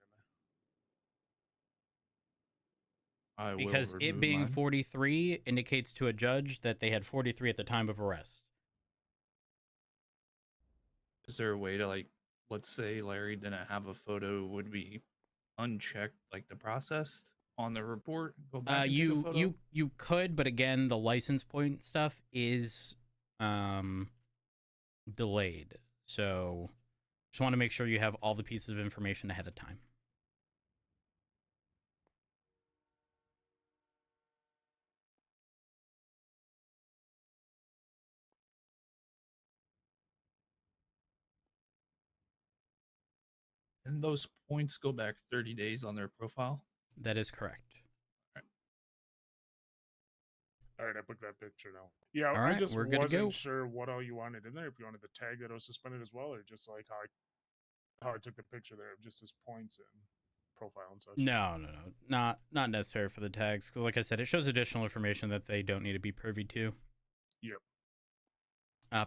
in there. I Because will it remove being mine. 43 indicates to a judge that they had 43 at the time of arrest. Is there a way to, like, let's say Larry didn't have a photo, would we uncheck like the process on the report? Go back and take a photo? You could, but again, the license point stuff is delayed. So just want to make sure you have all the pieces of information ahead of time. And those points go back 30 days on their profile. That is correct. All right, I put that picture now. Yeah, All I right, just we're good to wasn't go. sure what all you wanted in there. If you wanted the tag that was suspended as well, or just like how I took the picture there of just his points and profile and such. No, not necessary for the tags because, like I said, it shows additional information that they don't need to be privy to. Yep.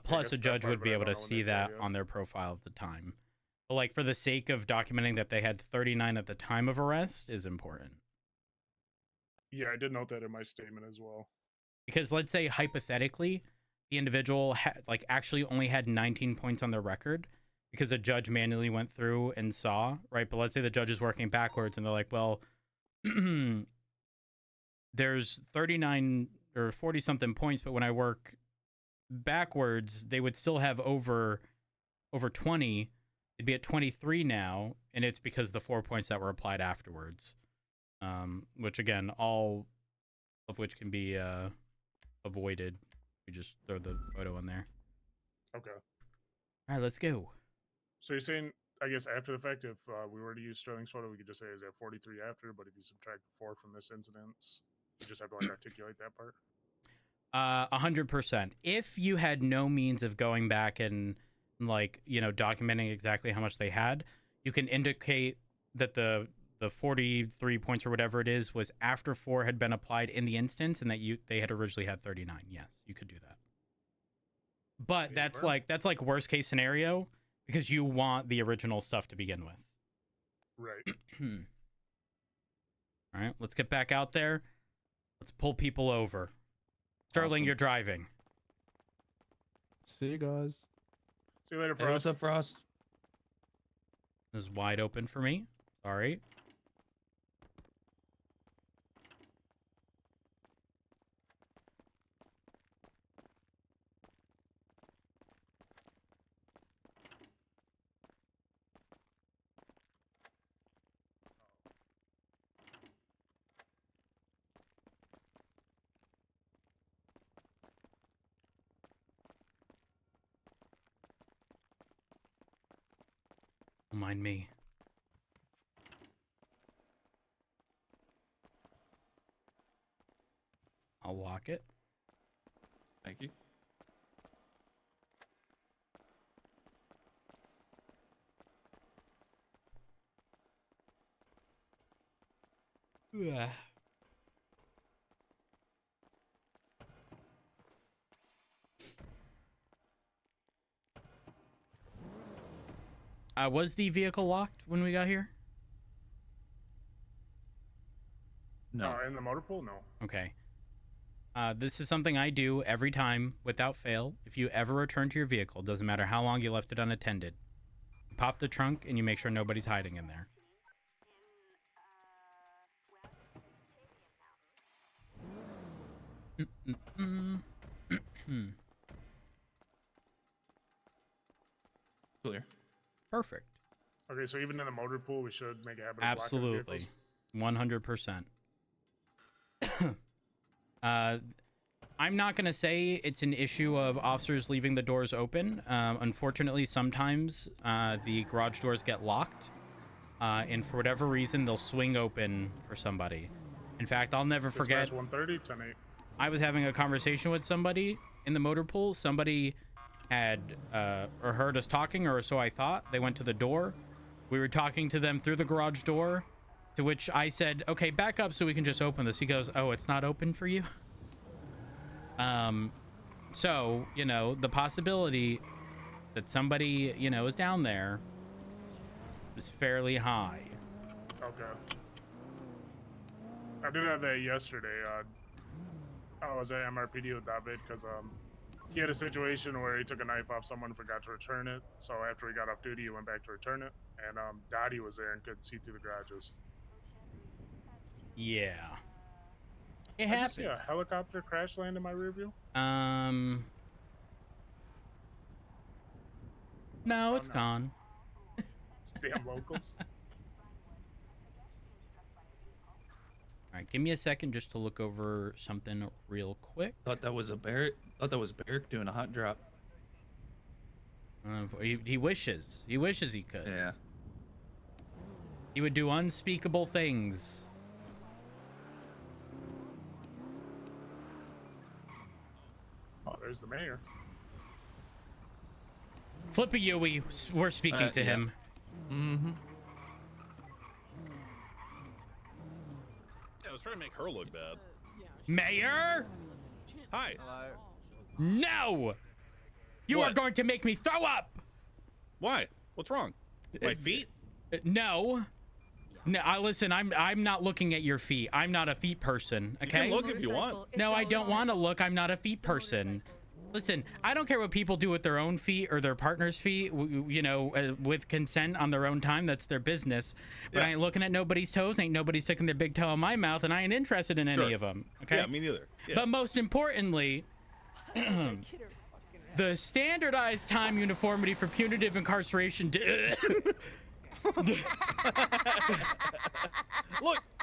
Plus, a guess that judge part would of be it I able don't to know when see they fill that you up. on their profile at the time. But like for the sake of documenting that they had 39 at the time of arrest is important. Yeah, I did note that in my statement as well. Because let's say hypothetically, the individual like actually only had 19 points on their record because a judge manually went through and saw, right? But let's say the judge is working backwards and they're like, well, there's 39 or 40 something points, but when I work backwards, they would still have over 20. It'd be at 23 now, and it's because the 4 points that were applied afterwards. Which again, all of which can be avoided. We just throw the photo in there. Okay. All right, let's go. So you're saying, I guess after the fact, if we were to use Sterling's photo, we could just say is at 43 after, but if you subtract 4 from this incident, you just have to like articulate that part? 100%. If you had no means of going back and like, you know, documenting exactly how much they had, you can indicate that the 43 points or whatever it is was after 4 had been applied in the instance and that they had originally had 39. Yes, you could do that. But that's like worst case scenario because you want the original stuff to begin with. Right. All right, let's get back out there. Let's pull people over. Sterling, Awesome. you're driving. See you guys. See you later, Hey, Frost. what's up, Frost? This is wide open for me. Sorry. Don't mind me. I'll lock it. Thank you. Yeah. Was the vehicle locked when we got here? No. In the motor pool? No. Okay. This is something I do every time without fail. If you ever return to your vehicle, doesn't matter how long you left it unattended, you pop the trunk and you make sure nobody's hiding in there. Clear. Perfect. Okay, so even in the motor pool, we should make a habit of blocking Absolutely. vehicles? 100%. I'm not going to say it's an issue of officers leaving the doors open. Unfortunately, sometimes the garage doors get locked. And for whatever reason, they'll swing open for somebody. In fact, I'll never forget. Dispatch 130, 10-8. I was having a conversation with somebody in the motor pool. Somebody had or heard us talking, or so I thought. They went to the door. We were talking to them through the garage door, to which I said, okay, back up so we can just open this. He goes, oh, it's not open for you? So, you know, the possibility that somebody, you know, is down there is fairly high. Okay. I did have that yesterday. I was at MRPD with David because he had a situation where he took a knife off someone and forgot to return it. So after he got off duty, he went back to return it. And Dottie was there and couldn't see through the garages. Yeah. It I just see happened. a helicopter crash land in my rear view. No, gone it's now. gone. It's damn locals. All right, give me a second just to look over something real quick. Thought that was a Barrett. Thought that was Barrett doing a hot drop. He wishes. He wishes he could. Yeah. He would do unspeakable things. there's the mayor. Flippy Yui, we're speaking to yeah. him. Mm-hmm. Yeah, I was trying to make her look bad. Mayor? Hi. No! You are What? going to make me throw up! Why? What's wrong? My feet? No. No, listen, I'm not looking at your feet. I'm not a feet person, You okay? can look if you want. No, I don't want to look. I'm not a feet person. Listen, I don't care what people do with their own feet or their partner's feet, you know, with consent on their own time. That's their business. But I ain't looking at nobody's toes. Ain't nobody sticking their big toe in my mouth, and I ain't interested in any of them. Okay? Yeah, me neither. Yeah. But most importantly, the standardized time uniformity for punitive incarceration.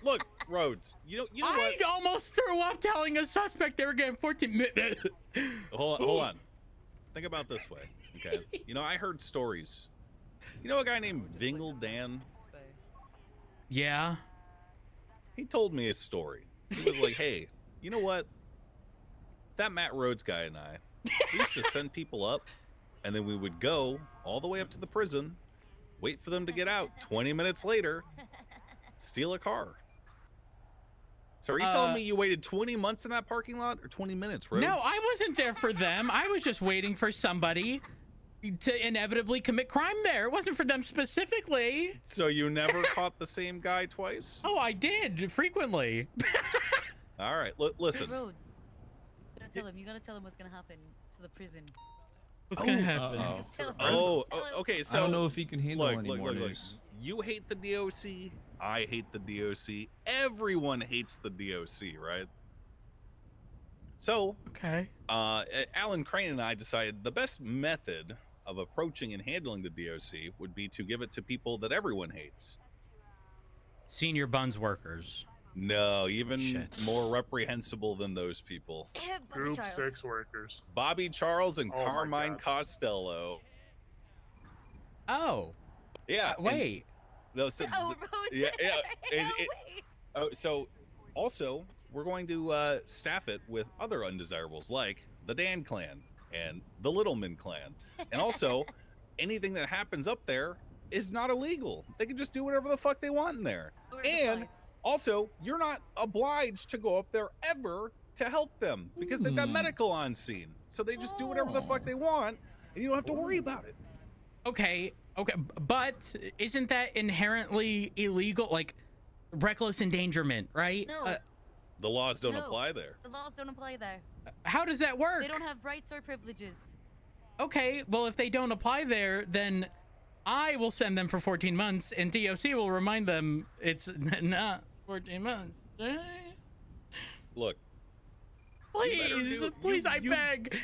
Look, Rhodes. You know what? I almost threw up telling a suspect they were getting 14 minutes. Hold on. Think about it this way, okay? You know, I heard stories. You know a guy named Vingle Dan? Yeah. He told me a story. He was like, hey, you know what? That Matt Rhodes guy and I, we used to send people up, and then we would go all the way up to the prison, wait for them to get out. 20 minutes later, steal a car. So are you telling me you waited 20 months in that parking lot, or 20 minutes, Rhodes? No, I wasn't there for them. I was just waiting for somebody to inevitably commit crime there. It wasn't for them specifically. So you never caught the same guy twice? Oh, I did frequently. All right, listen. Rhodes, you gotta tell him what's gonna happen to the prison. What's gonna happen? Just tell him. Okay. So I don't know if he can handle anymore. Look. You hate the DOC. I hate the DOC. Everyone hates the DOC, right? So, okay. Alan Crane and I decided the best method of approaching and handling the DOC would be to give it to people that everyone hates. Senior buns workers. No, even more reprehensible than those people. Group 6 workers. Bobby Charles and Oh my Carmine God. Costello. Oh. Yeah. Wait. Rhodes. So also we're going to staff it with other undesirables like the Dan clan and the Littleman clan. And also anything that happens up there is not illegal. They can just do whatever the fuck they want in there. And also, you're not obliged to go up there ever to help them because they've got medical on scene. So they just do whatever the fuck they want and you don't have to worry about it. Okay, but isn't that inherently illegal? Like reckless endangerment, right? No. The laws don't apply there. The laws don't apply there. How does that work? They don't have rights or privileges. Okay, well, if they don't apply there, then I will send them for 14 months, and DOC will remind them it's not 14 months. Look. Please, I beg.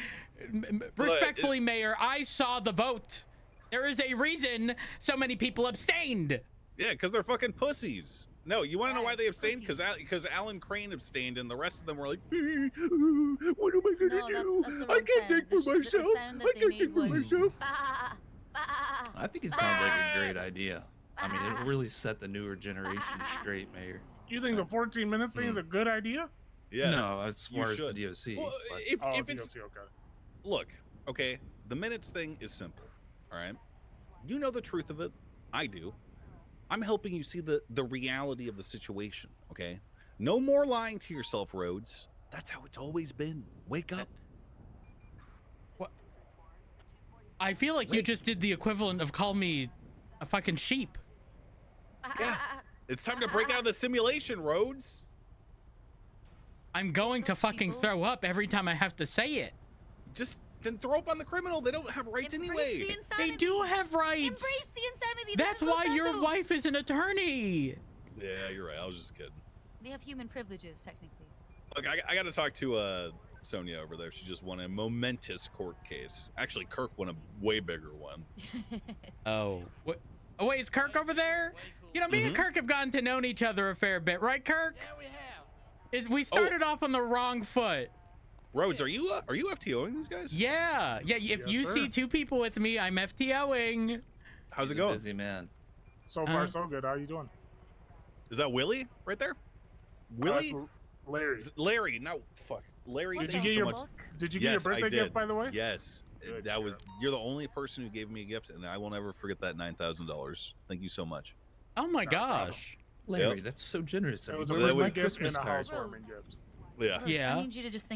Respectfully, Mayor, I saw the vote. There is a reason so many people abstained. Yeah, because they're fucking pussies. No, you want to know why they abstained? Because Alan Crane abstained, and the rest of them were like, what am I gonna do? I can't think for myself. I can't think for myself. I think it sounds like a great idea. I mean, it really set the newer generation straight, Mayor. You think the 14 minutes thing is a good idea? Yes, no, as far as the DOC. Well, but... if it's DOC, okay. Look, okay, the minutes thing is simple. All right, you know the truth of it. I do. I'm helping you see the reality of the situation. Okay, no more lying to yourself, Rhodes. That's how it's always been. Wake up. What? I feel like you just did the equivalent of call me a fucking sheep. Yeah, it's time to break out of the simulation, Rhodes. I'm going to fucking throw up every time I have to say it. Just then throw up on the criminal. They don't have rights anyway. They do have rights. Embrace the insanity. That's why your wife is an attorney. Yeah, you're right. I was just kidding. They have human privileges, technically. Look, I got to talk to Sonia over there. She just won a momentous court case. Actually, Kirk won a way bigger one. Oh, what? Oh, wait, is Kirk over there? You know, me and Kirk have gotten to know each other a fair bit, right, Kirk? Yeah, we have. We started off on the wrong foot. Rhodes, are you FTOing these guys? Yeah. If you see two people with me, I'm FTOing. How's it going? Busy man. So far, so good. How you doing? Is that Willie right there? Willie? Larry. Larry. No, fuck. Larry, Did thank you you get so your much. Did you get Yes, your I birthday did. gift, by the way? Yes, Good that was. shit. You're the only person who gave me a gift, and I will never forget that $9,000. Thank you so much. Oh my Not a problem. gosh. Larry, that's so generous of It you. was a Where was birthday my gift Christmas and a card? housewarming gift. Yeah. Rhodes, Yeah. I need you to just think